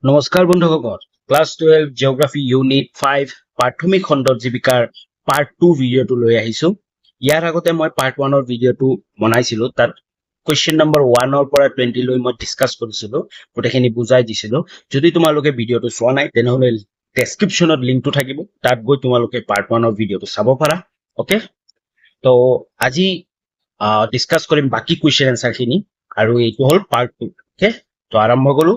নমস্কাৰ বন্ধুসকল, class 12 geography unit 5 প্ৰাথমিক খণ্ডৰ জীৱিকাৰ পাৰ্ট 2 ভিডিঅ'টো লৈ আহিছো। ইয়াৰ আগতে মই পাৰ্ট 1 ৰ ভিডিঅ'টো বনাইছিলো। তাত কুৱেশ্যন নম্বৰ 1 ৰ পৰা 20 লৈ মই ডিসকাস কৰিছিলো, গোটেইখিনি বুজাই দিছিলো। যদি তোমালোকে ভিডিঅ'টো চোৱা নাই তেনেহলে ডেসক্ৰিপচনত লিংকটো থাকিব, তাত গৈ তোমালোকে পাৰ্ট 1 ৰ ভিডিঅ'টো চাব পাৰা। ওকে, তো আজি ডিসকাস কৰিম বাকি কুৱেশ্যন এনসাৰ খিনি, আৰু এইটো হ'ল পাৰ্ট 2। ওকে, তো আৰম্ভ কৰো।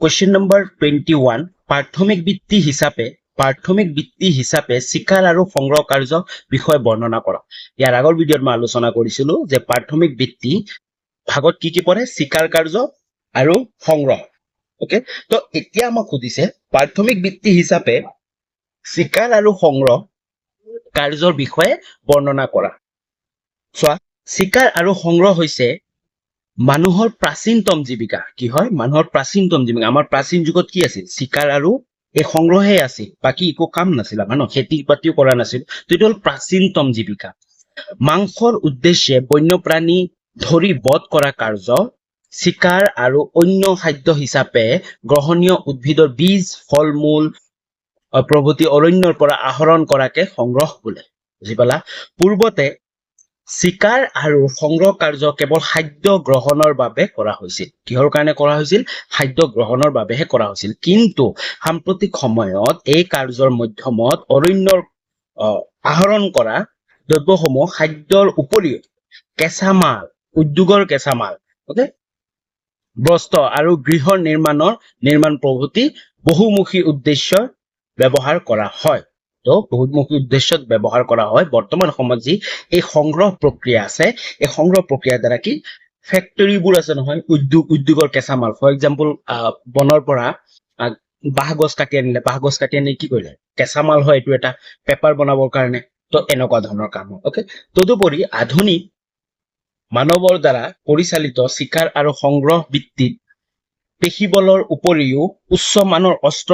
Question number 21, প্ৰাথমিক বৃত্তি হিচাপে চিকাৰ আৰু সংগ্ৰহ কাৰ্য বিষয়ে বৰ্ণনা কৰা। ইয়াৰ আগৰ ভিডিঅ'ত মই আলোচনা কৰিছিলো যে প্ৰাথমিক বৃত্তি ভাগত কি কি পৰে, চিকাৰ কাৰ্য আৰু সংগ্ৰহ। ওকে, তো এতিয়া আমাক সুধিছে প্ৰাথমিক বৃত্তি হিচাপে চিকাৰ আৰু সংগ্ৰহ কাৰ্যৰ বিষয়ে বৰ্ণনা কৰা। চোৱা, চিকাৰ আৰু সংগ্ৰহ হৈছে মানুহৰ প্ৰাচীনতম জীৱিকা। কি হয়? মানুহৰ প্ৰাচীনতম জীৱিকা। আমাৰ প্ৰাচীন যুগত কি আছিল? চিকাৰ আৰু এই সংগ্ৰহে আছিল, বাকী একো কাম নাছিল। আমাৰ খেতি বাতিও কৰা নাছিল। তো এইটো হ'ল প্ৰাচীনতম জীৱিকা। মাংসৰ উদ্দেশ্যে বন্যপ্ৰাণী ধৰি বধ কৰা কাৰ্য চিকাৰ আৰু অন্য খাদ্য হিচাপে গ্ৰহণীয় উদ্ভিদৰ বীজ, ফল মূল প্ৰভৃতি অৰণ্যৰ পৰা আহৰণ কৰাকে সংগ্ৰহ বোলে। বুজি পালা? পূৰ্বতে চিকাৰ আৰু সংগ্ৰহ কাৰ্য কেৱল খাদ্য গ্ৰহণৰ বাবে কৰা হৈছিল। কিহৰ কাৰণে কৰা হৈছিল? খাদ্য গ্ৰহণৰ বাবেহে কৰা হৈছিল। কিন্তু সাম্প্ৰতিক সময়ত এই কাৰ্যৰ মাধ্যমত অৰণ্যৰ আহৰণ কৰা দ্ৰব্যসমূহ খাদ্যৰ উপৰিও কেঁচামাল, উদ্যোগৰ কেঁচামাল, ওকে, বস্ত্ৰ আৰু গৃহ নিৰ্মাণ প্ৰভৃতি বহুমুখী উদ্দেশ্যৰ ব্যৱহাৰ কৰা হয়। তো বহুমুখী উদ্দেশ্যত ব্যৱহাৰ কৰা হয়। বৰ্তমান সময়ত যি এই সংগ্ৰহ প্ৰক্ৰিয়া আছে, এই সংগ্ৰহ প্ৰক্ৰিয়াৰ দ্বাৰা কি ফেক্টৰীবোৰ আছে নহয়, উদ্যোগৰ কেঁচামাল, ফৰ এক্সাম্পল বনৰ পৰা বাঁহ গছ কাটি আনি কি কৰিলে? কেঁচামাল হয়, এইটো এটা পেপাৰ বনাবৰ কাৰণে। তো এনেকুৱা ধৰণৰ কাম হয়। ওকে, তদুপৰি আধুনিক মানৱৰ দ্বাৰা পৰিচালিত চিকাৰ আৰু সংগ্ৰহ বৃত্তিত পেশীবলৰ উপৰিও উচ্চ মানৰ অস্ত্ৰ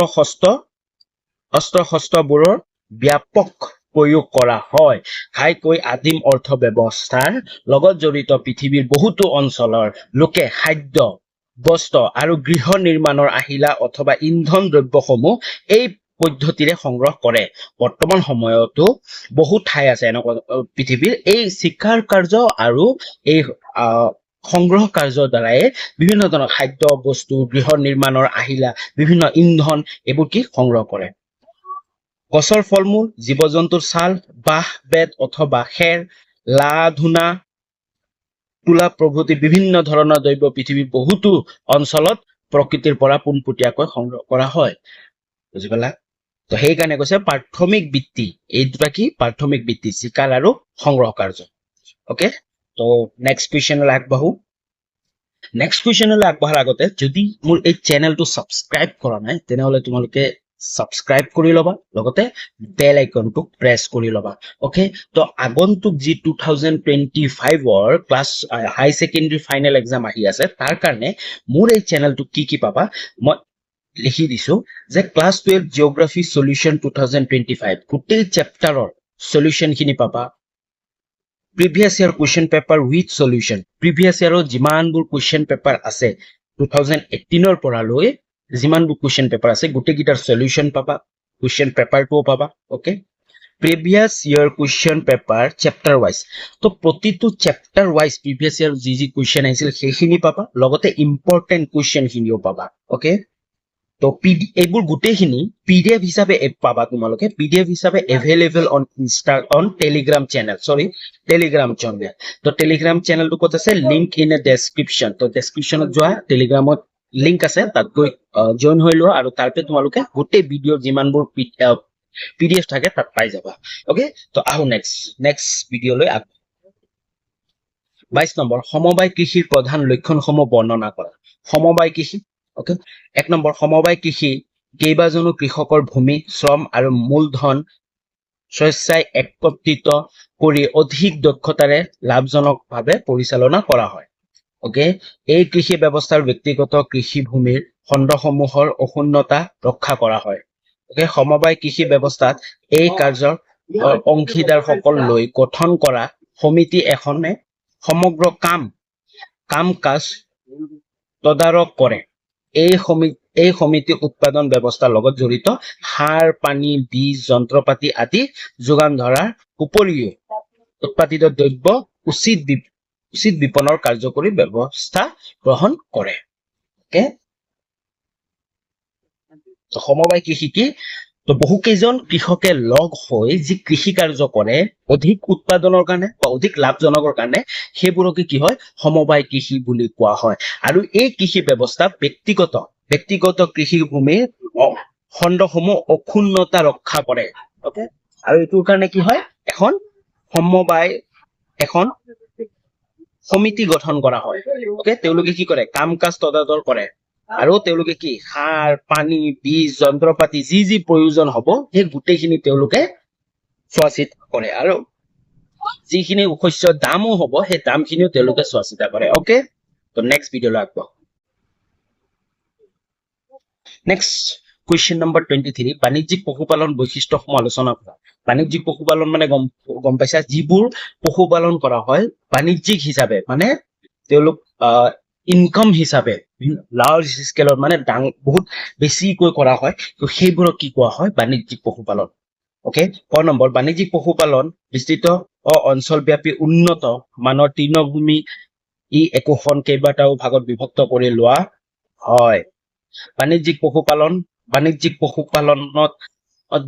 শস্ত্ৰবোৰৰ ব্যাপক প্ৰয়োগ কৰা হয়। ঘাইকৈ আদিম অৰ্থ ব্যৱস্থাৰ লগত জড়িত পৃথিৱীৰ বহুতো অঞ্চলৰ লোকে খাদ্য, বস্ত্ৰ আৰু গৃহ নিৰ্মাণৰ আহিলা অথবা ইন্ধন দ্ৰব্যসমূহ এই পদ্ধতিৰে সংগ্ৰহ কৰে। বৰ্তমান সময়তো বহুত ঠাই আছে এনেকুৱা পৃথিৱীৰ এই চিকাৰ কাৰ্য আৰু এই সংগ্ৰহ কাৰ্যৰ দ্বাৰাই বিভিন্ন ধৰণৰ খাদ্য বস্তু, গৃহ নিৰ্মাণৰ আহিলা, বিভিন্ন ইন্ধন এইবোৰ কি সংগ্ৰহ কৰে। গছৰ ফল মূল, জীৱ জন্তুৰ ছাল, বাঁহ বেত অথবা খেৰ, লা ধূনা, তুলা প্ৰভৃতি বিভিন্ন ধৰণৰ দ্ৰব্য পৃথিৱীৰ বহুতো অঞ্চলত প্ৰকৃতিৰ পৰা পোনপটীয়াকৈ সংগ্ৰহ কৰা হয়। বুজি পালা? তো সেইকাৰণে কৈছে প্ৰাথমিক বৃত্তি, এই দুটা কি? প্ৰাথমিক বৃত্তি, চিকাৰ আৰু সংগ্ৰহ কাৰ্য। ওকে, তো নেক্সট কুৱেশ্যনলৈ আগবাঢ়ো। নেক্সট কুৱেশ্যনলৈ আগবঢ়াৰ আগতে যদি মোৰ এই চেনেলটো ছাবস্ক্ৰাইব কৰা নাই তেনেহলে তোমালোকে ছাবস্ক্ৰাইব কৰি ল'বা, লগতে বেল আইকনটো প্ৰেছ কৰি ল'বা। ওকে, তো আগন্তুক যি 2025ৰ ক্লাছ হাই ছেকেণ্ডাৰী ফাইনেল এক্সাম আহি আছে, তাৰ কাৰণে মোৰ এই চেনেলটো কি পাবা মই লিখি দিছো যে ক্লাছ 12 জিঅ'গ্ৰাফী সলিউশন 2025 গোটেই চেপ্টাৰৰ সলিউশন খিনি পাবা। Previous year question paper with solution, previous ইয়াৰৰ যিমানবোৰ কুৱেশ্যন পেপাৰ আছে 2018ৰ পৰা লৈ যিমানবোৰ কুৱেশ্যন পেপাৰ আছে গোটেইকেইটাৰ সলিউশন পাবা, কুৱেশ্যন পেপাৰটোও পাবা। Okay, previous year question paper chapter wise, তো প্ৰতিটো চেপ্টাৰ ৱাইজ প্ৰিভিয়াছ ইয়াৰ যি কুৱেশ্যন আহিছিল সেইখিনি পাবা, লগতে ইম্পৰ্টেণ্ট কুৱেশ্যন খিনিও পাবা। ওকে, তো এইবোৰ গোটেইখিনি পিডিএফ হিচাপে পাবা তোমালোকে, পিডিএফ হিচাপে এভেইলেবল অন টেলিগ্ৰাম চেনেল, তো টেলিগ্ৰাম চেনেলটো ক'ত আছে? Link in a description. তো ডেছক্ৰিপশ্যনত যোৱা, টেলিগ্ৰামত লিংক আছে, তাত গৈ জইন হৈ লোৱা, আৰু তাৰপৰা তোমালোকে গোটেই ভিডিঅ' যিমানবোৰ পিডিএফ থাকে তাত পাই যাবা। ওকে, তো আহো নেক্সট ভিডিঅ'লৈ। 22 নম্বৰ, সমবায় কৃষিৰ প্ৰধান লক্ষণসমূহ বৰ্ণনা কৰা। সমবায় কৃষি, ওকে, 1 নম্বৰ, সমবায় কৃষি কেইবাজনো কৃষকৰ ভূমি, শ্ৰম আৰু মূলধন স্বেচ্ছাই একত্ৰিত কৰি অধিক দক্ষতাৰে লাভজনকভাৱে পৰিচালনা কৰা হয়। ওকে, এই কৃষি ব্যৱস্থাৰ ব্যক্তিগত কৃষিভূমিৰ খণ্ডসমূহৰ অক্ষুণ্ণতা ৰক্ষা কৰা হয়। ওকে, সমবায় কৃষি ব্যৱস্থাত এই কাৰ্যৰ অংশীদাৰসকল লৈ গঠন কৰা সমিতি এখনে সমগ্ৰ কাম কাজ তদাৰক কৰে। এই সমিতি উৎপাদন ব্যৱস্থাৰ লগত জড়িত সাৰ, পানী, বীজ, যন্ত্ৰপাতি আদি যোগান ধৰাৰ উপৰিও উৎপাদিত দ্ৰব্য উচিত বিপণনৰ কাৰ্যকৰী ব্যৱস্থা গ্ৰহণ কৰে। সমবায় কৃষি কি? তো বহুকেইজন কৃষকে লগ হৈ যি কৃষি কাৰ্য কৰে অধিক উৎপাদনৰ কাৰণে বা অধিক লাভজনকৰ কাৰণে সেইবোৰকে কি হয়? সমবায় কৃষি বুলি কোৱা হয়। আৰু এই কৃষি ব্যৱস্থা ব্যক্তিগত কৃষি ভূমিৰ খণ্ডসমূহ অক্ষুণ্ণতা ৰক্ষা কৰে। আৰু এইটোৰ কাৰণে কি হয়? এখন সমিতি গঠন কৰা হয়। তেওঁলোকে কি কৰে? কাম কাজ তদাৰক কৰে। আৰু তেওঁলোকে কি? সাৰ, পানী, বীজ, যন্ত্ৰপাতি যি প্ৰয়োজন হ'ব সেই গোটেইখিনি তেওঁলোকে চোৱা চিতা কৰে। আৰু যিখিনি শস্যৰ দামো হ'ব সেই দামখিনিও তেওঁলোকে চোৱা চিতা কৰে। তো নেক্সট ভিডিঅ'লৈ আগবাঢ়ো। নেক্সট কুৱেশ্যন নম্বৰ 23, বাণিজ্যিক পশুপালন বৈশিষ্ট্যসমূহ আলোচনা কৰা। বাণিজ্যিক পশুপালন মানে গম পাইছা, যিবোৰ পশুপালন কৰা হয় বাণিজ্যিক হিচাপে, মানে তেওঁলোক ইনকাম হিচাপে লাৰ্জ স্কেলত মানে বহুত বেছিকৈ কৰা হয়, তো সেইবোৰক কি কোৱা হয়? বাণিজ্যিক পশুপালন। ক নম্বৰ, বাণিজ্যিক পশুপালন বিস্তৃত অঞ্চলব্যাপী উন্নত মানৰ তৃণভূমি একোখন কেইবাটাও ভাগত বিভক্ত কৰি লোৱা হয়। বাণিজ্যিক পশুপালনত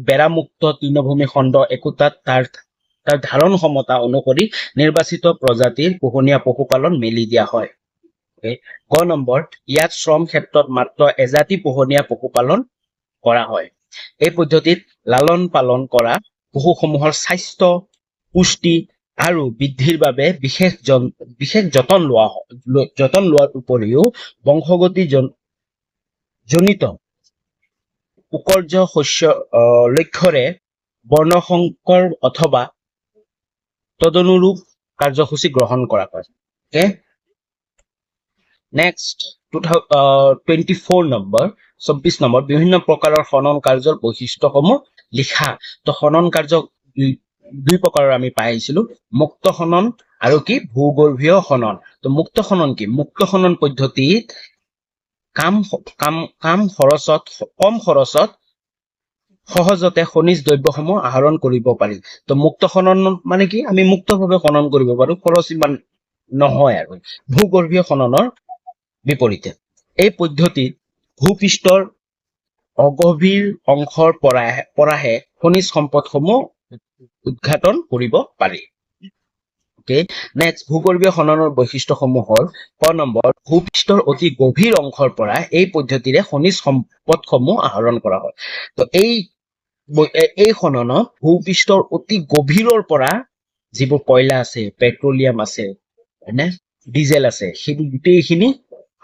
বেৰামুক্ত তৃণভূমি খণ্ড একোটাত তাৰ ধাৰণ ক্ষমতা অনুসৰি নিৰ্বাচিত প্ৰজাতিৰ পোহনীয়া পশুপালন মেলি দিয়া হয়। ক নম্বৰ, ইয়াত শ্ৰম ক্ষেত্ৰত মাত্ৰ এজাতি পোহনীয়া পশুপালন কৰা হয়। এই পদ্ধতিত লালন পালন কৰা পশুসমূহৰ স্বাস্থ্য, পুষ্টি আৰু বৃদ্ধিৰ বাবে বিশেষ যতন লোৱাৰ উপৰিও বংশগতি জনিত উৎকৰ্ষ শস্য লক্ষ্যৰে বৰ্ণসংকৰ অথবা তদনুৰূপ কাৰ্যসূচী গ্ৰহণ কৰা হয়। নেক্সট 24 নম্বৰ, বিভিন্ন প্ৰকাৰৰ খনন কাৰ্যৰ বৈশিষ্ট্যসমূহ লিখা। তো খনন কাৰ্য দুই প্ৰকাৰৰ আমি পাই আহিছিলো, মুক্ত খনন আৰু কি? ভূগৰ্ভীয় খনন। তো মুক্ত খনন কি? মুক্ত খনন পদ্ধতিত কম খৰচত সহজতে খনিজ দ্ৰব্যসমূহ আহৰণ কৰিব পাৰি। তো মুক্ত খনন মানে কি? আমি মুক্তভাৱে খনন কৰিব পাৰো, খৰচ ইমান নহয়। আৰু ভূগৰ্ভীয় খননৰ বিপৰীতে এই পদ্ধতিত ভূপৃষ্ঠৰ অগভীৰ অংশৰ পৰাহে খনিজ সম্পদসমূহ উদ্ঘাটন কৰিব পাৰি। নেক্সট, ভূগৰ্ভীয় খননৰ বৈশিষ্ট্যসমূহ হ'ল, ক নম্বৰ, ভূপৃষ্ঠৰ অতি গভীৰ অংশৰ পৰা এই পদ্ধতিৰে খনিজ সম্পদসমূহ আহৰণ কৰা হয়। তো এই খননত ভূপৃষ্ঠৰ অতি গভীৰৰ পৰা যিবোৰ কয়লা আছে, পেট্ৰলিয়াম আছে, ডিজেল আছে, সেইবোৰ গোটেইখিনি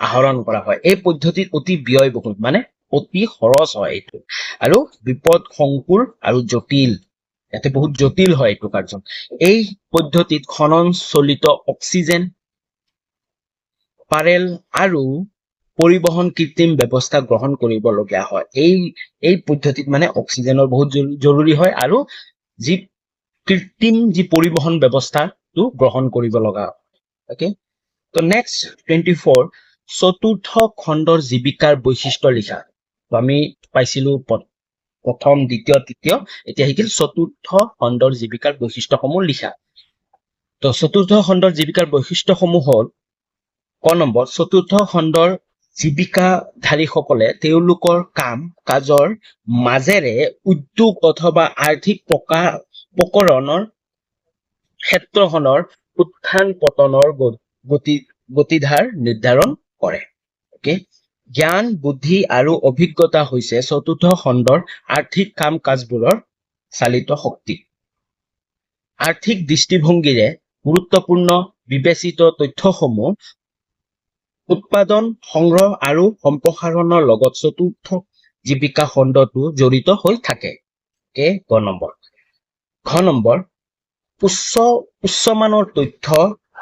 আহৰণ কৰা হয়। এই পদ্ধতিত অতি ব্যয়বহুল, মানে অতি খৰচ হয় এইটো, আৰু বিপদ সংকুল আৰু জটিল। ইয়াতে বহুত জটিল হয় এইটো কাৰ্য। এই পদ্ধতিত খনন চলিত অক্সিজেন, পাৰেল আৰু পৰিবহন কৃত্ৰিম ব্যৱস্থা গ্ৰহণ কৰিবলগীয়া হয়। এই পদ্ধতিত মানে অক্সিজেনৰ বহুত জৰুৰী হয়, আৰু যি কৃত্ৰিম যি পৰিবহন ব্যৱস্থাটো গ্ৰহণ কৰিব লগা হয়। তো নেক্সট 24, চতুৰ্থ খণ্ডৰ জীৱিকাৰ বৈশিষ্ট্য লিখা। তো আমি পাইছিলো প্ৰথম, দ্বিতীয়, তৃতীয়, এতিয়া শিকিল চতুৰ্থ খণ্ডৰ জীৱিকাৰ বৈশিষ্ট্যসমূহ লিখা। তো চতুৰ্থ খণ্ডৰ জীৱিকাৰ বৈশিষ্ট্যসমূহ হ'ল, ক নম্বৰ, চতুৰ্থ খণ্ডৰ জীৱিকাধাৰীসকলে তেওঁলোকৰ কাম কাজৰ মাজেৰে উদ্যোগ অথবা আৰ্থিক প্ৰকৰণৰ ক্ষেত্ৰখনৰ উত্থান পতনৰ গতিধাৰ নিৰ্ধাৰণ কৰে। জ্ঞান, বুদ্ধি আৰু অভিজ্ঞতা হৈছে চতুৰ্থ খণ্ডৰ আৰ্থিক কাম কাজবোৰৰ চালিত শক্তি। আৰ্থিক দৃষ্টিভংগীৰে গুৰুত্বপূৰ্ণ বিবেচিত তথ্যসমূহ উৎপাদন, সংগ্ৰহ আৰু সম্প্ৰসাৰণৰ লগত চতুৰ্থ জীৱিকা খণ্ডটো জড়িত হৈ থাকে। ক নম্বৰ। ঘ নম্বৰ, উচ্চমানৰ তথ্য,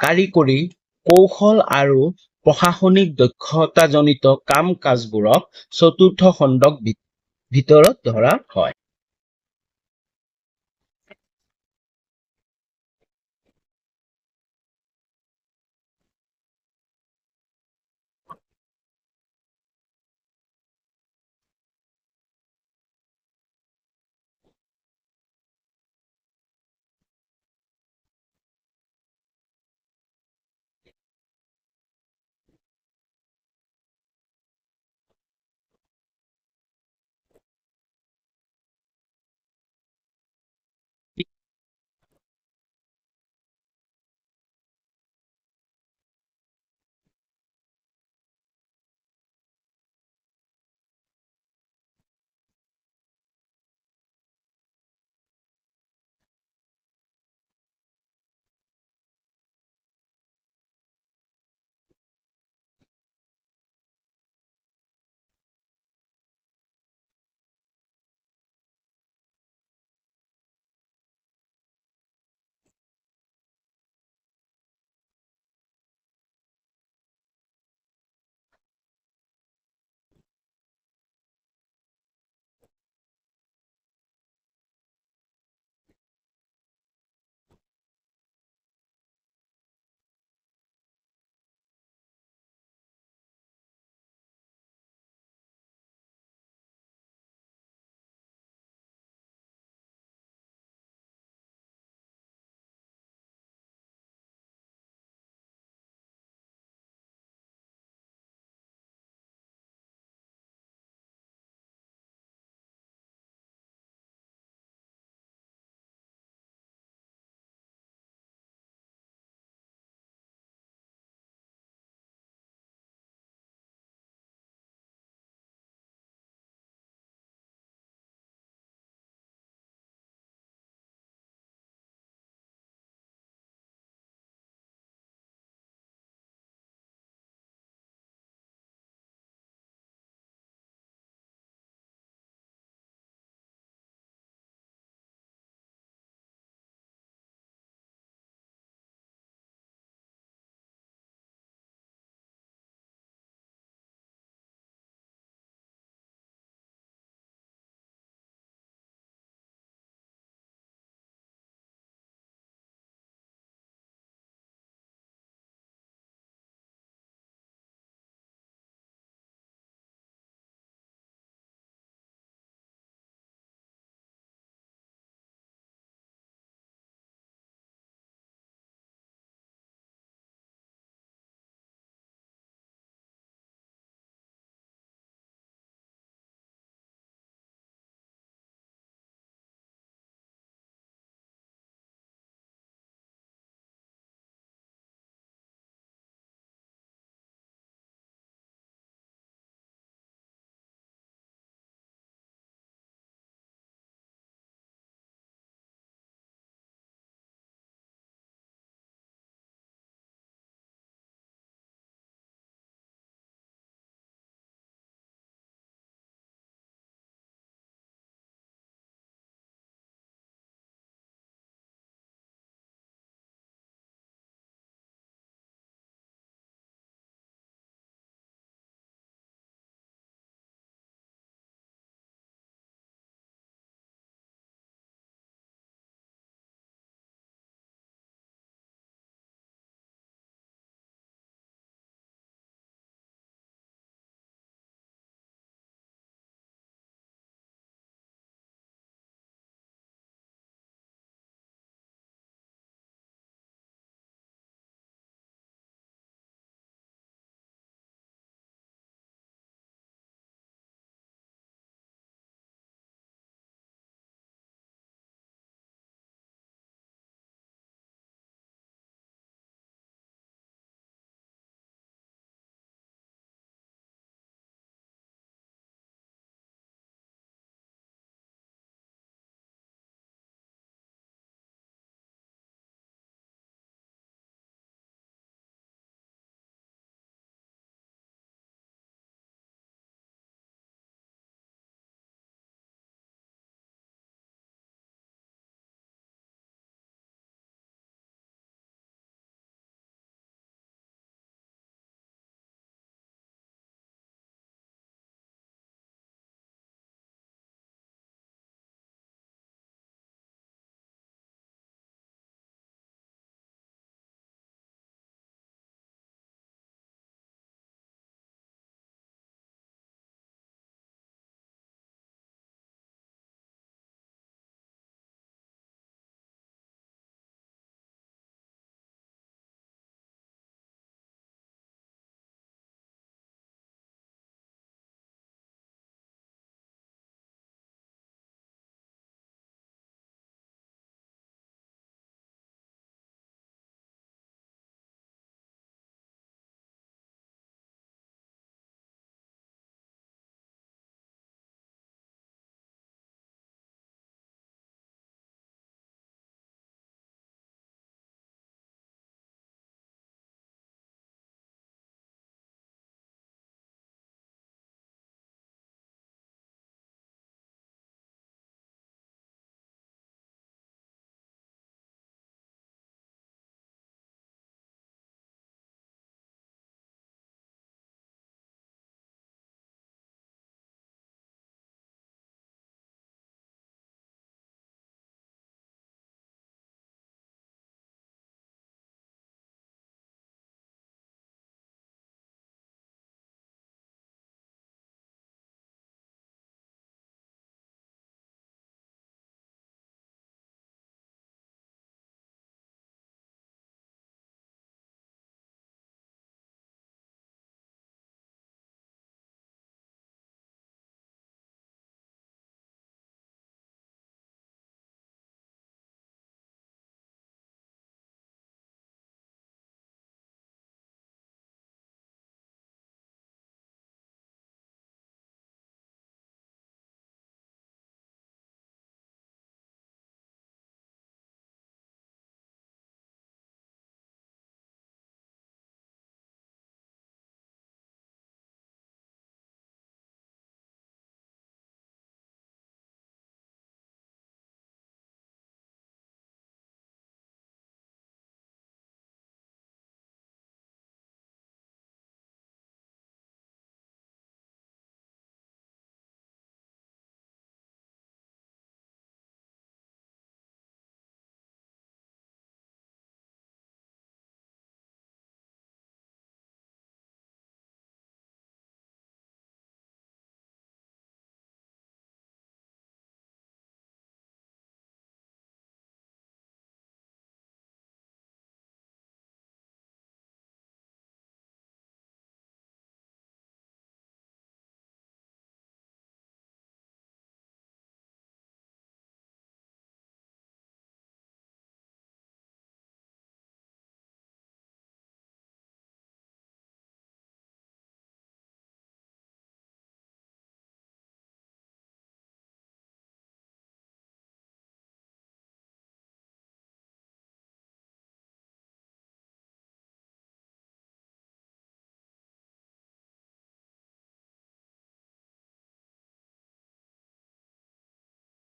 কাৰিকৰী কৌশল আৰু প্ৰশাসনিক দক্ষতাজনিত কাম কাজবোৰক চতুৰ্থ খণ্ডক ভিতৰত ধৰা হয়।